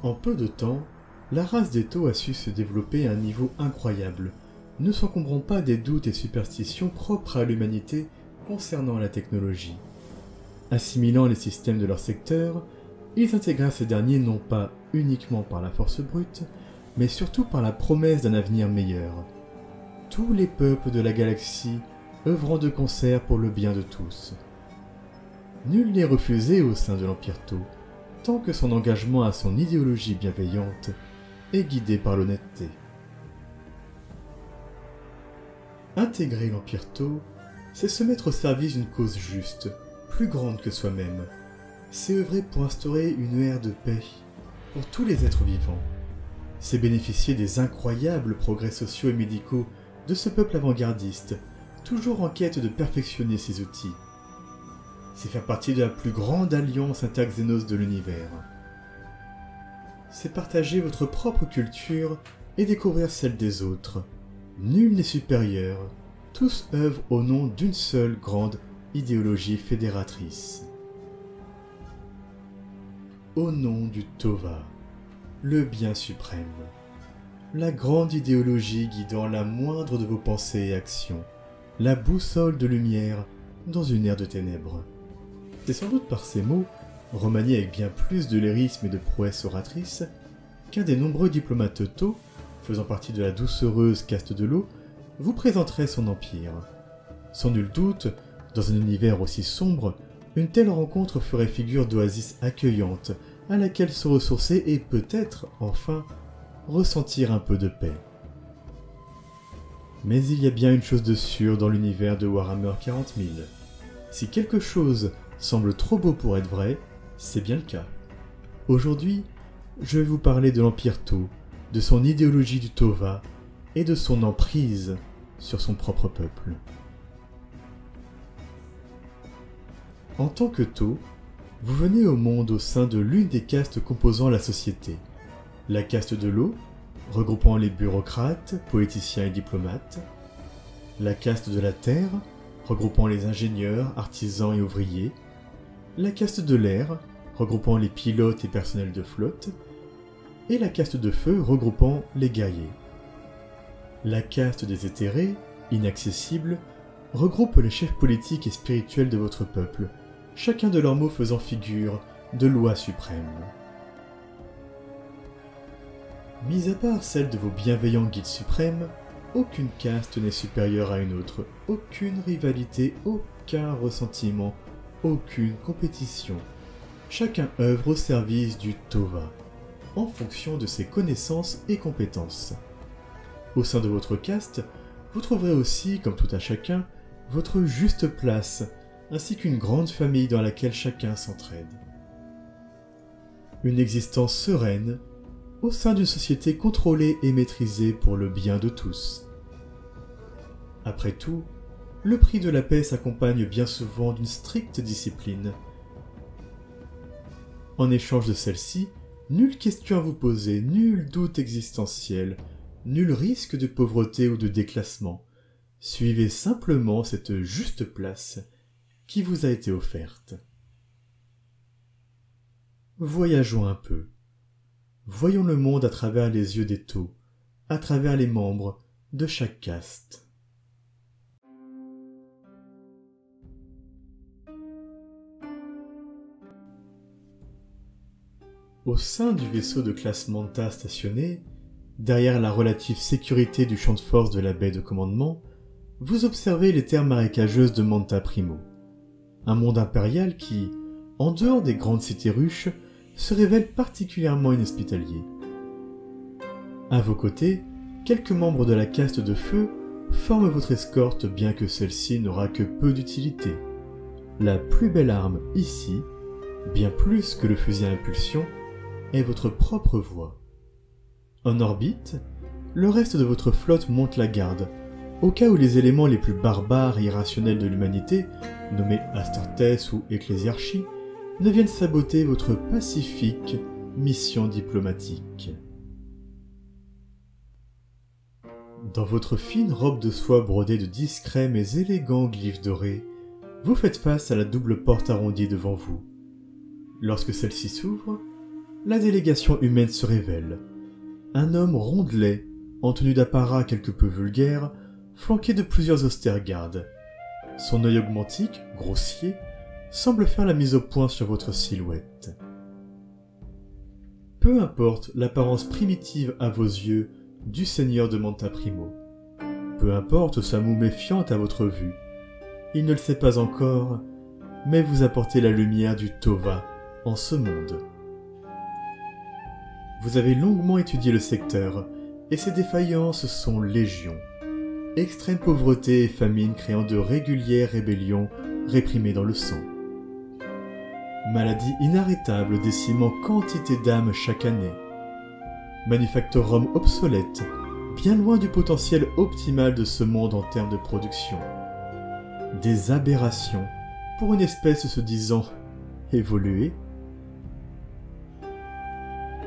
En peu de temps, la race des Tau a su se développer à un niveau incroyable, ne s'encombrant pas des doutes et superstitions propres à l'humanité concernant la technologie. Assimilant les systèmes de leur secteur, ils intégrèrent ces derniers non pas uniquement par la force brute, mais surtout par la promesse d'un avenir meilleur. Tous les peuples de la galaxie œuvrant de concert pour le bien de tous. Nul n'est refusé au sein de l'Empire Tau, tant que son engagement à son idéologie bienveillante est guidé par l'honnêteté. Intégrer l'Empire Tau, c'est se mettre au service d'une cause juste, plus grande que soi-même. C'est œuvrer pour instaurer une ère de paix pour tous les êtres vivants. C'est bénéficier des incroyables progrès sociaux et médicaux de ce peuple avant-gardiste, toujours en quête de perfectionner ses outils. C'est faire partie de la plus grande alliance interxénos de l'univers. C'est partager votre propre culture et découvrir celle des autres. Nul n'est supérieur, tous œuvrent au nom d'une seule grande idéologie fédératrice. Au nom du Tova, le bien suprême, la grande idéologie guidant la moindre de vos pensées et actions, la boussole de lumière dans une ère de ténèbres. C'est sans doute par ces mots, remaniés avec bien plus de lyrisme et de prouesse oratrice, qu'un des nombreux diplomates Tau, faisant partie de la doucereuse caste de l'eau, vous présenterait son empire. Sans nul doute, dans un univers aussi sombre, une telle rencontre ferait figure d'oasis accueillante à laquelle se ressourcer et peut-être, enfin, ressentir un peu de paix. Mais il y a bien une chose de sûre dans l'univers de Warhammer 40 000. Si quelque chose semble trop beau pour être vrai, c'est bien le cas. Aujourd'hui, je vais vous parler de l'Empire Tau, de son idéologie du Tova et de son emprise sur son propre peuple. En tant que Tau, vous venez au monde au sein de l'une des castes composant la société. La caste de l'eau, regroupant les bureaucrates, poéticiens et diplomates. La caste de la terre, regroupant les ingénieurs, artisans et ouvriers. La caste de l'air, regroupant les pilotes et personnels de flotte. Et la caste de feu, regroupant les guerriers. La caste des éthérés, inaccessibles, regroupe les chefs politiques et spirituels de votre peuple, chacun de leurs mots faisant figure de loi suprême. Mis à part celle de vos bienveillants guides suprêmes, aucune caste n'est supérieure à une autre, aucune rivalité, aucun ressentiment, aucune compétition. Chacun œuvre au service du Tova, en fonction de ses connaissances et compétences. Au sein de votre caste, vous trouverez aussi, comme tout à chacun, votre juste place, ainsi qu'une grande famille dans laquelle chacun s'entraide. Une existence sereine, au sein d'une société contrôlée et maîtrisée pour le bien de tous. Après tout, le prix de la paix s'accompagne bien souvent d'une stricte discipline. En échange de celle-ci, nulle question à vous poser, nul doute existentiel, nul risque de pauvreté ou de déclassement. Suivez simplement cette juste place qui vous a été offerte. Voyageons un peu. Voyons le monde à travers les yeux des Tau, à travers les membres de chaque caste. Au sein du vaisseau de classe Manta stationné, derrière la relative sécurité du champ de force de la baie de commandement, vous observez les terres marécageuses de Manta Primo, un monde impérial qui, en dehors des grandes cités ruches, se révèle particulièrement inhospitalier. À vos côtés, quelques membres de la caste de feu forment votre escorte bien que celle-ci n'aura que peu d'utilité. La plus belle arme ici, bien plus que le fusil à impulsion, est votre propre voix. En orbite, le reste de votre flotte monte la garde, au cas où les éléments les plus barbares et irrationnels de l'humanité, nommés Astartes ou Ecclésiarchie, ne viennent saboter votre pacifique mission diplomatique. Dans votre fine robe de soie brodée de discrets mais élégants glyphes dorés, vous faites face à la double porte arrondie devant vous. Lorsque celle-ci s'ouvre, la délégation humaine se révèle. Un homme rondelet, en tenue d'apparat quelque peu vulgaire, flanqué de plusieurs austères gardes. Son œil augmentique, grossier, semble faire la mise au point sur votre silhouette. Peu importe l'apparence primitive à vos yeux du seigneur de Manta Primo. Peu importe sa moue méfiante à votre vue. Il ne le sait pas encore, mais vous apportez la lumière du Tova en ce monde. Vous avez longuement étudié le secteur, et ses défaillances sont légion. Extrême pauvreté et famine créant de régulières rébellions réprimées dans le sang. Maladie inarrêtable décimant quantité d'âmes chaque année. Manufactorum obsolète, bien loin du potentiel optimal de ce monde en termes de production. Des aberrations pour une espèce se disant évoluée.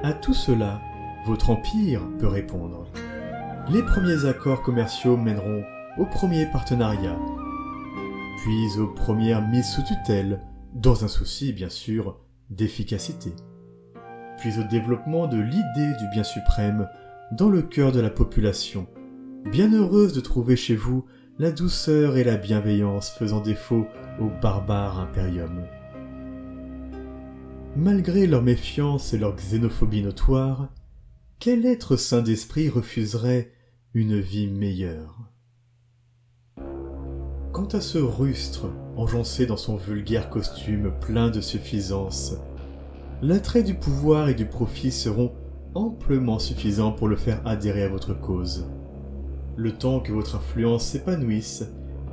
À tout cela, votre empire peut répondre. Les premiers accords commerciaux mèneront aux premiers partenariats, puis aux premières mises sous tutelle, dans un souci, bien sûr, d'efficacité, puis au développement de l'idée du bien suprême dans le cœur de la population, bien heureuse de trouver chez vous la douceur et la bienveillance faisant défaut au barbare impérium. Malgré leur méfiance et leur xénophobie notoire, quel être saint d'esprit refuserait une vie meilleure? Quant à ce rustre, engoncé dans son vulgaire costume plein de suffisance, l'attrait du pouvoir et du profit seront amplement suffisants pour le faire adhérer à votre cause, le temps que votre influence s'épanouisse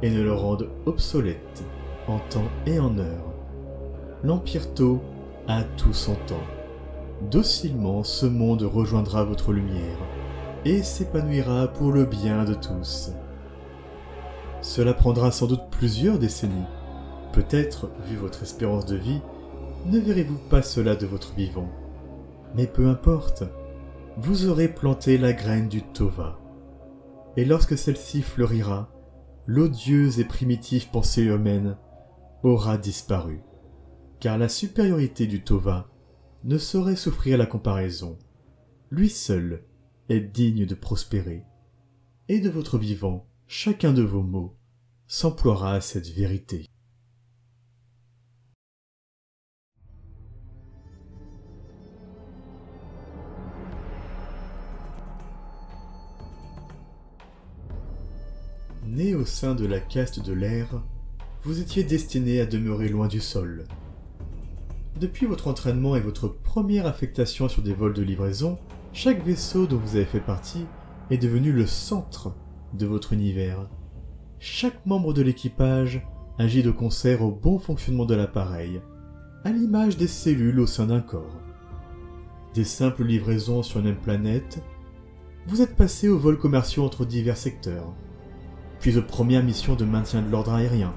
et ne le rende obsolète en temps et en heure. L'Empire Tau a tout son temps. Docilement, ce monde rejoindra votre lumière et s'épanouira pour le bien de tous. Cela prendra sans doute plusieurs décennies. Peut-être, vu votre espérance de vie, ne verrez-vous pas cela de votre vivant. Mais peu importe, vous aurez planté la graine du Tova. Et lorsque celle-ci fleurira, l'odieuse et primitive pensée humaine aura disparu. Car la supériorité du Tova ne saurait souffrir la comparaison. Lui seul est digne de prospérer. Et de votre vivant, chacun de vos mots s'emploiera à cette vérité. Né au sein de la caste de l'air, vous étiez destiné à demeurer loin du sol. Depuis votre entraînement et votre première affectation sur des vols de livraison, chaque vaisseau dont vous avez fait partie est devenu le centre de votre univers. Chaque membre de l'équipage agit de concert au bon fonctionnement de l'appareil, à l'image des cellules au sein d'un corps. Des simples livraisons sur une même planète, vous êtes passé aux vols commerciaux entre divers secteurs, puis aux premières missions de maintien de l'ordre aérien,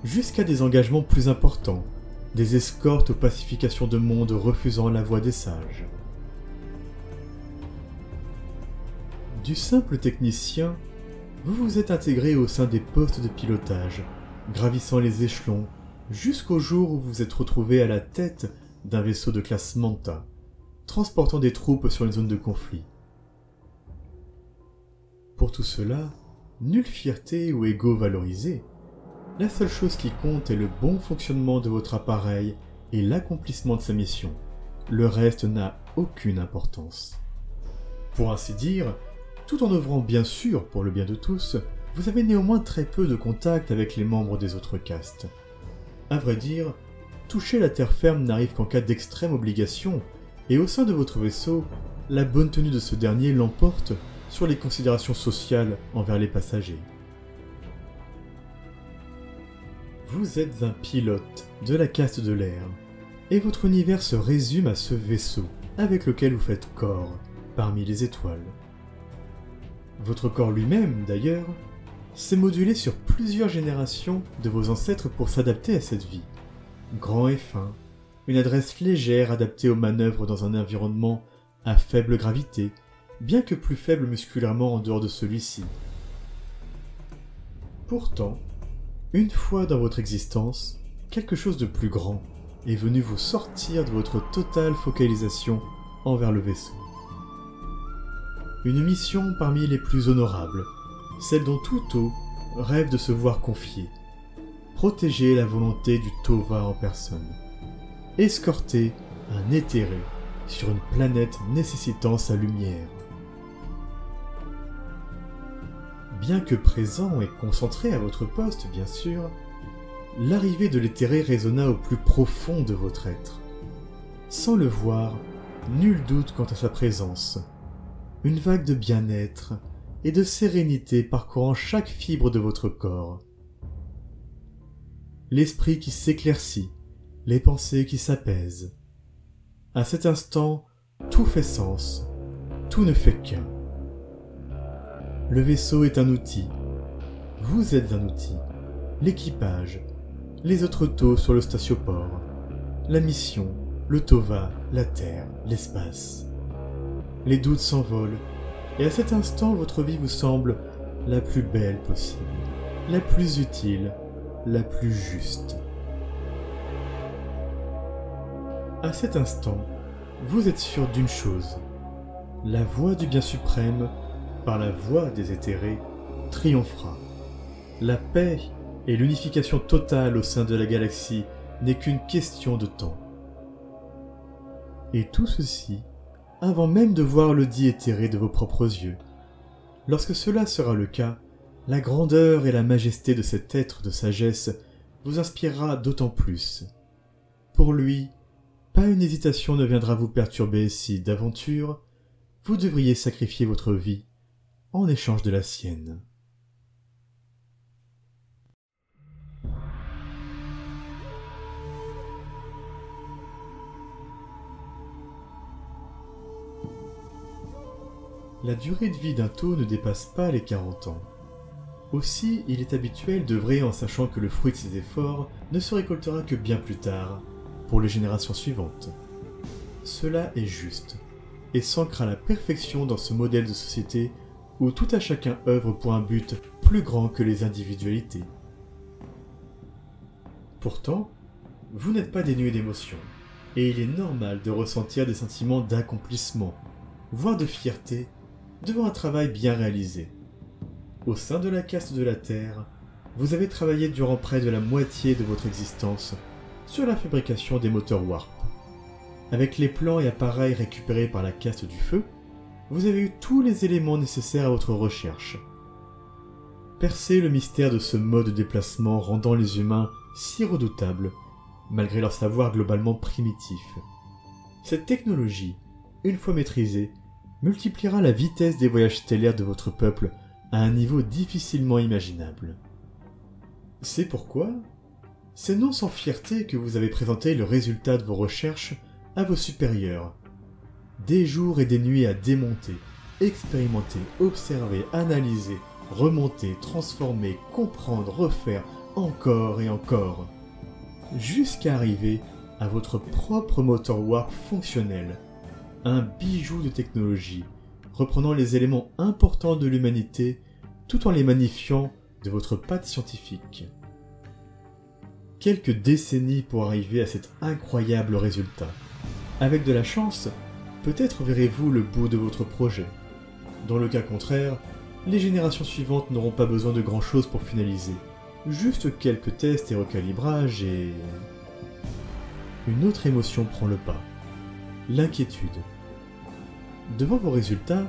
jusqu'à des engagements plus importants, des escortes aux pacifications de mondes refusant la voie des sages. Du simple technicien, vous vous êtes intégré au sein des postes de pilotage, gravissant les échelons, jusqu'au jour où vous vous êtes retrouvé à la tête d'un vaisseau de classe Manta, transportant des troupes sur une zone de conflit. Pour tout cela, nulle fierté ou ego valorisé. La seule chose qui compte est le bon fonctionnement de votre appareil et l'accomplissement de sa mission. Le reste n'a aucune importance. Pour ainsi dire, tout en œuvrant bien sûr pour le bien de tous, vous avez néanmoins très peu de contact avec les membres des autres castes. À vrai dire, toucher la terre ferme n'arrive qu'en cas d'extrême obligation, et au sein de votre vaisseau, la bonne tenue de ce dernier l'emporte sur les considérations sociales envers les passagers. Vous êtes un pilote de la caste de l'air, et votre univers se résume à ce vaisseau avec lequel vous faites corps parmi les étoiles. Votre corps lui-même, d'ailleurs, s'est modulé sur plusieurs générations de vos ancêtres pour s'adapter à cette vie. Grand et fin, une adresse légère adaptée aux manœuvres dans un environnement à faible gravité, bien que plus faible musculairement en dehors de celui-ci. Pourtant, une fois dans votre existence, quelque chose de plus grand est venu vous sortir de votre totale focalisation envers le vaisseau. Une mission parmi les plus honorables, celle dont tout Tau rêve de se voir confier. Protéger la volonté du Tova en personne. Escorter un éthéré sur une planète nécessitant sa lumière. Bien que présent et concentré à votre poste, bien sûr, l'arrivée de l'éthéré résonna au plus profond de votre être. Sans le voir, nul doute quant à sa présence. Une vague de bien-être et de sérénité parcourant chaque fibre de votre corps. L'esprit qui s'éclaircit, les pensées qui s'apaisent. À cet instant, tout fait sens, tout ne fait qu'un. Le vaisseau est un outil, vous êtes un outil, l'équipage, les autres Tau sur le statioport, la mission, le Tova, la Terre, l'espace. Les doutes s'envolent, et à cet instant votre vie vous semble la plus belle possible, la plus utile, la plus juste. À cet instant, vous êtes sûr d'une chose, la voie du bien suprême, par la voie des éthérés, triomphera. La paix et l'unification totale au sein de la galaxie n'est qu'une question de temps. Et tout ceci, avant même de voir le dit éthéré de vos propres yeux. Lorsque cela sera le cas, la grandeur et la majesté de cet être de sagesse vous inspirera d'autant plus. Pour lui, pas une hésitation ne viendra vous perturber si, d'aventure, vous devriez sacrifier votre vie en échange de la sienne. La durée de vie d'un Tau ne dépasse pas les 40 ans. Aussi, il est habituel d'œuvrer en sachant que le fruit de ses efforts ne se récoltera que bien plus tard, pour les générations suivantes. Cela est juste, et s'ancre à la perfection dans ce modèle de société où tout à chacun œuvre pour un but plus grand que les individualités. Pourtant, vous n'êtes pas dénué d'émotions, et il est normal de ressentir des sentiments d'accomplissement, voire de fierté, devant un travail bien réalisé. Au sein de la caste de la Terre, vous avez travaillé durant près de la moitié de votre existence sur la fabrication des moteurs Warp. Avec les plans et appareils récupérés par la caste du Feu, vous avez eu tous les éléments nécessaires à votre recherche. Percez le mystère de ce mode de déplacement rendant les humains si redoutables, malgré leur savoir globalement primitif. Cette technologie, une fois maîtrisée, multipliera la vitesse des voyages stellaires de votre peuple à un niveau difficilement imaginable. C'est pourquoi, c'est non sans fierté que vous avez présenté le résultat de vos recherches à vos supérieurs. Des jours et des nuits à démonter, expérimenter, observer, analyser, remonter, transformer, comprendre, refaire, encore et encore, jusqu'à arriver à votre propre moteur Warp fonctionnel, un bijou de technologie, reprenant les éléments importants de l'humanité tout en les magnifiant de votre patte scientifique. Quelques décennies pour arriver à cet incroyable résultat. Avec de la chance, peut-être verrez-vous le bout de votre projet. Dans le cas contraire, les générations suivantes n'auront pas besoin de grand-chose pour finaliser. Juste quelques tests et recalibrages et... Une autre émotion prend le pas. L'inquiétude. Devant vos résultats,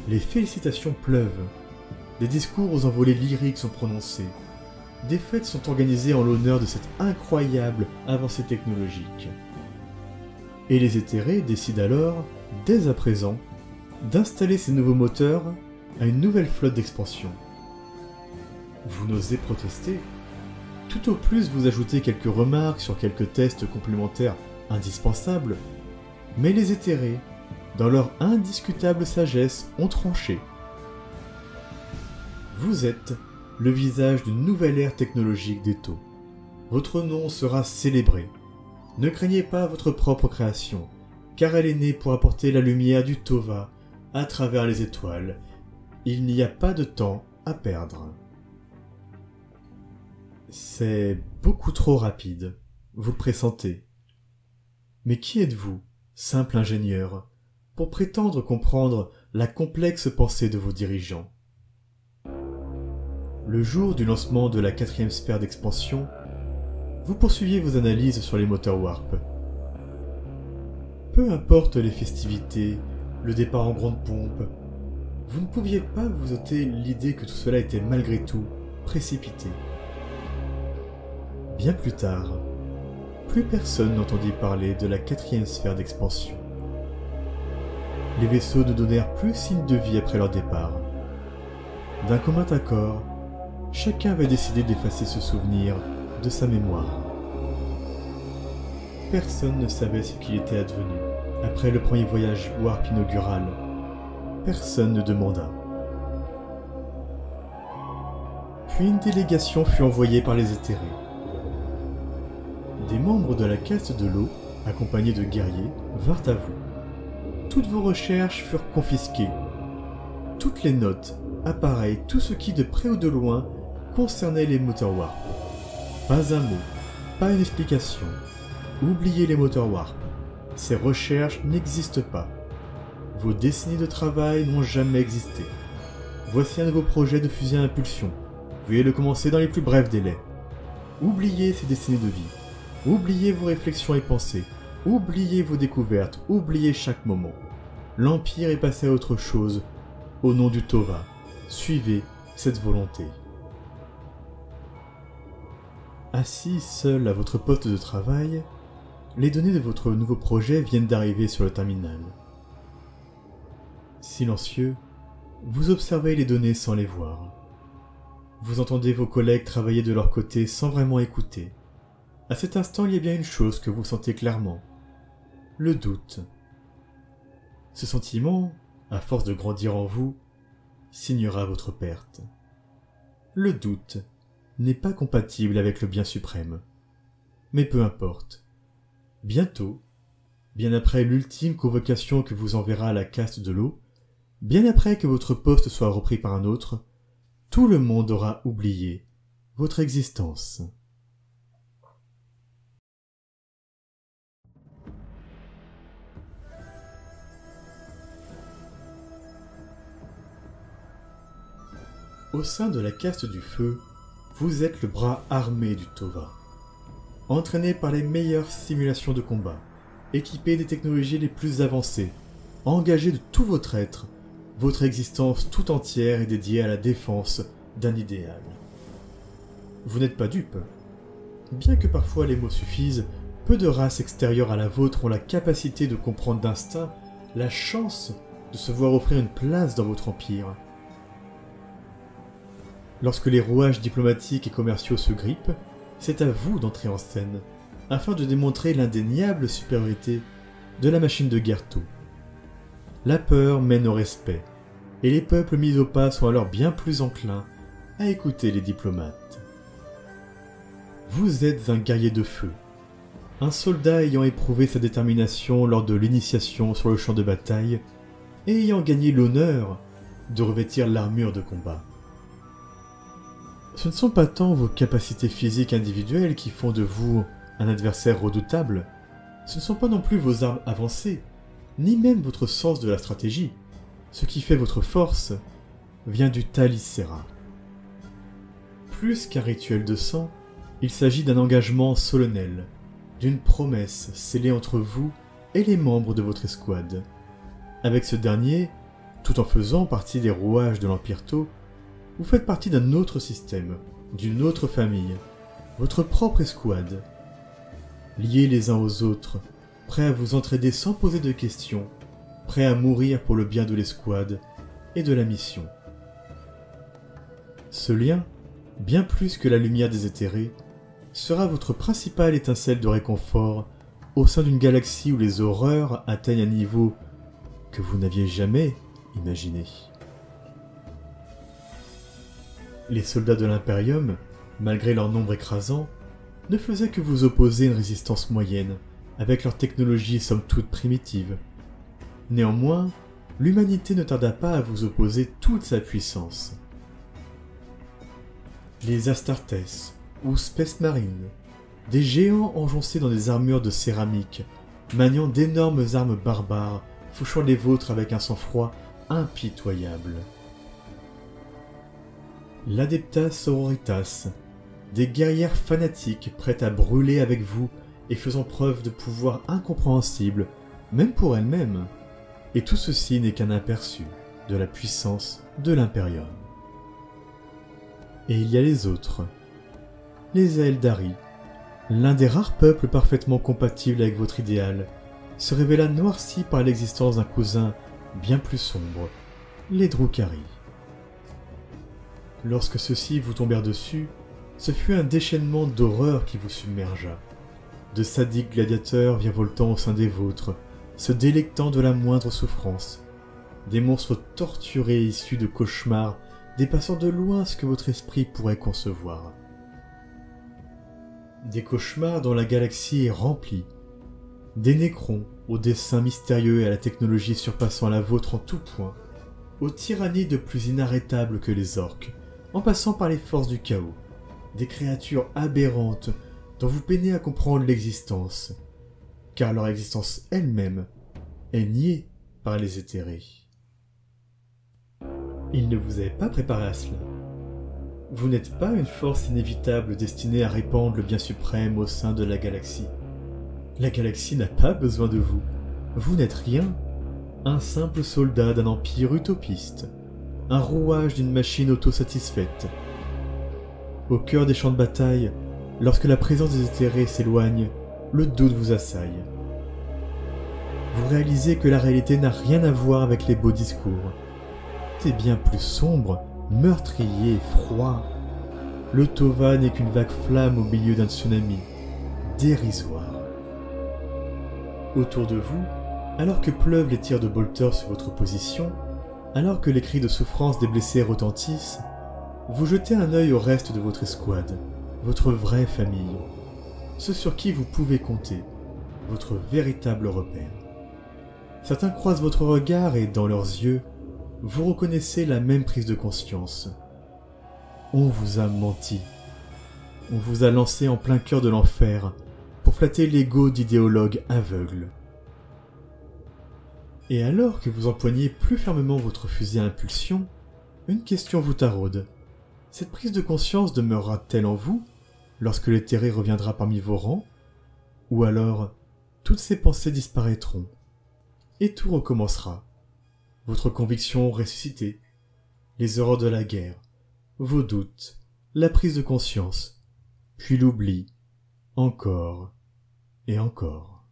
les félicitations pleuvent. Des discours aux envolées lyriques sont prononcés. Des fêtes sont organisées en l'honneur de cette incroyable avancée technologique. Et les éthérés décident alors, dès à présent, d'installer ces nouveaux moteurs à une nouvelle flotte d'expansion. Vous n'osez protester. Tout au plus vous ajoutez quelques remarques sur quelques tests complémentaires indispensables, mais les éthérés, dans leur indiscutable sagesse, ont tranché. Vous êtes le visage d'une nouvelle ère technologique des Tau. Votre nom sera célébré. Ne craignez pas votre propre création, car elle est née pour apporter la lumière du Tova à travers les étoiles. Il n'y a pas de temps à perdre. C'est beaucoup trop rapide, vous le pressentez. Mais qui êtes-vous, simple ingénieur, pour prétendre comprendre la complexe pensée de vos dirigeants? Le jour du lancement de la 4e sphère d'expansion, vous poursuiviez vos analyses sur les moteurs Warp. Peu importe les festivités, le départ en grande pompe, vous ne pouviez pas vous ôter l'idée que tout cela était malgré tout précipité. Bien plus tard, plus personne n'entendit parler de la 4e sphère d'expansion. Les vaisseaux ne donnèrent plus signe de vie après leur départ. D'un commun accord, chacun avait décidé d'effacer ce souvenir de sa mémoire. Personne ne savait ce qu'il était advenu après le premier voyage Warp inaugural. Personne ne demanda. Puis une délégation fut envoyée par les éthérés. Des membres de la caste de l'eau, accompagnés de guerriers, vinrent à vous. Toutes vos recherches furent confisquées. Toutes les notes, appareils, tout ce qui de près ou de loin concernait les moteurs Warp. Pas un mot, pas une explication. Oubliez les moteurs Warp. Ces recherches n'existent pas. Vos décennies de travail n'ont jamais existé. Voici un nouveau projet de fusée à impulsion. Veuillez le commencer dans les plus brefs délais. Oubliez ces décennies de vie. Oubliez vos réflexions et pensées. Oubliez vos découvertes. Oubliez chaque moment. L'Empire est passé à autre chose. Au nom du Tova, suivez cette volonté. Assis seul à votre poste de travail, les données de votre nouveau projet viennent d'arriver sur le terminal. Silencieux, vous observez les données sans les voir. Vous entendez vos collègues travailler de leur côté sans vraiment écouter. À cet instant, il y a bien une chose que vous sentez clairement. Le doute. Ce sentiment, à force de grandir en vous, signera votre perte. Le doute n'est pas compatible avec le bien suprême. Mais peu importe. Bientôt, bien après l'ultime convocation que vous enverra la caste de l'eau, bien après que votre poste soit repris par un autre, tout le monde aura oublié votre existence. Au sein de la caste du feu, vous êtes le bras armé du Tova. Entraîné par les meilleures simulations de combat, équipé des technologies les plus avancées, engagé de tout votre être, votre existence tout entière est dédiée à la défense d'un idéal. Vous n'êtes pas dupe. Bien que parfois les mots suffisent, peu de races extérieures à la vôtre ont la capacité de comprendre d'instinct la chance de se voir offrir une place dans votre empire. Lorsque les rouages diplomatiques et commerciaux se grippent, c'est à vous d'entrer en scène, afin de démontrer l'indéniable supériorité de la machine de Gerto. La peur mène au respect, et les peuples mis au pas sont alors bien plus enclins à écouter les diplomates. Vous êtes un guerrier de feu, un soldat ayant éprouvé sa détermination lors de l'initiation sur le champ de bataille et ayant gagné l'honneur de revêtir l'armure de combat. Ce ne sont pas tant vos capacités physiques individuelles qui font de vous un adversaire redoutable, ce ne sont pas non plus vos armes avancées, ni même votre sens de la stratégie. Ce qui fait votre force vient du Talisera. Plus qu'un rituel de sang, il s'agit d'un engagement solennel, d'une promesse scellée entre vous et les membres de votre escouade. Avec ce dernier, tout en faisant partie des rouages de l'Empire Tau, vous faites partie d'un autre système, d'une autre famille, votre propre escouade. Liés les uns aux autres, prêts à vous entraider sans poser de questions, prêts à mourir pour le bien de l'escouade et de la mission. Ce lien, bien plus que la lumière des éthérés, sera votre principale étincelle de réconfort au sein d'une galaxie où les horreurs atteignent un niveau que vous n'aviez jamais imaginé. Les soldats de l'Imperium, malgré leur nombre écrasant, ne faisaient que vous opposer une résistance moyenne, avec leur technologie somme toute primitive. Néanmoins, l'humanité ne tarda pas à vous opposer toute sa puissance. Les Astartes, ou Space Marines, des géants enjoncés dans des armures de céramique, maniant d'énormes armes barbares, fauchant les vôtres avec un sang-froid impitoyable. L'Adeptas Sororitas, des guerrières fanatiques prêtes à brûler avec vous et faisant preuve de pouvoir incompréhensible, même pour elles-mêmes. Et tout ceci n'est qu'un aperçu de la puissance de l'Imperium. Et il y a les autres, les Aeldari, l'un des rares peuples parfaitement compatibles avec votre idéal, se révéla noirci par l'existence d'un cousin bien plus sombre, les Drukhari. Lorsque ceux-ci vous tombèrent dessus, ce fut un déchaînement d'horreur qui vous submergea. De sadiques gladiateurs virevoltant au sein des vôtres, se délectant de la moindre souffrance. Des monstres torturés issus de cauchemars, dépassant de loin ce que votre esprit pourrait concevoir. Des cauchemars dont la galaxie est remplie. Des nécrons aux dessins mystérieux et à la technologie surpassant la vôtre en tout point. Aux tyrannies de plus inarrêtables que les orques, en passant par les forces du chaos. Des créatures aberrantes dont vous peinez à comprendre l'existence, car leur existence elle-même est niée par les éthérés. Ils ne vous avaient pas préparé à cela. Vous n'êtes pas une force inévitable destinée à répandre le bien suprême au sein de la galaxie. La galaxie n'a pas besoin de vous. Vous n'êtes rien. Un simple soldat d'un empire utopiste. Un rouage d'une machine autosatisfaite. Au cœur des champs de bataille, lorsque la présence des éthérés s'éloigne, le doute vous assaille. Vous réalisez que la réalité n'a rien à voir avec les beaux discours. C'est bien plus sombre, meurtrier, froid. Le Tova n'est qu'une vague flamme au milieu d'un tsunami, dérisoire. Autour de vous, alors que pleuvent les tirs de bolters sur votre position, alors que les cris de souffrance des blessés retentissent, vous jetez un œil au reste de votre escouade, votre vraie famille, ceux sur qui vous pouvez compter, votre véritable repère. Certains croisent votre regard et, dans leurs yeux, vous reconnaissez la même prise de conscience. On vous a menti. On vous a lancé en plein cœur de l'enfer pour flatter l'ego d'idéologues aveugles. Et alors que vous empoignez plus fermement votre fusil à impulsion, une question vous taraude. Cette prise de conscience demeurera-t-elle en vous lorsque l'éthéré reviendra parmi vos rangs? Ou alors, toutes ces pensées disparaîtront et tout recommencera. Votre conviction ressuscitée, les horreurs de la guerre, vos doutes, la prise de conscience, puis l'oubli, encore et encore.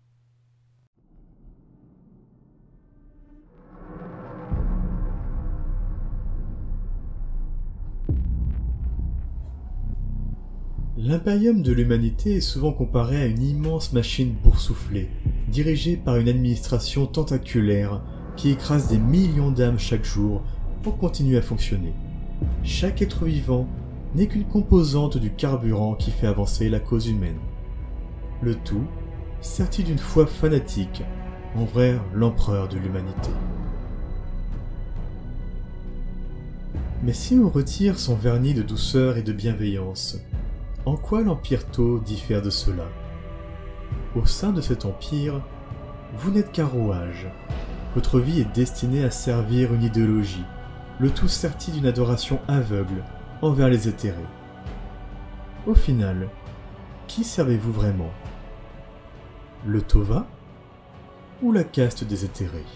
L'impérium de l'humanité est souvent comparé à une immense machine boursouflée, dirigée par une administration tentaculaire qui écrase des millions d'âmes chaque jour pour continuer à fonctionner. Chaque être vivant n'est qu'une composante du carburant qui fait avancer la cause humaine. Le tout serti d'une foi fanatique envers l'empereur de l'humanité. Mais si on retire son vernis de douceur et de bienveillance, en quoi l'Empire Tau diffère de cela? Au sein de cet empire, vous n'êtes qu'un rouage. Votre vie est destinée à servir une idéologie, le tout serti d'une adoration aveugle envers les éthérés. Au final, qui servez-vous vraiment? Le Tova ou la caste des éthérés?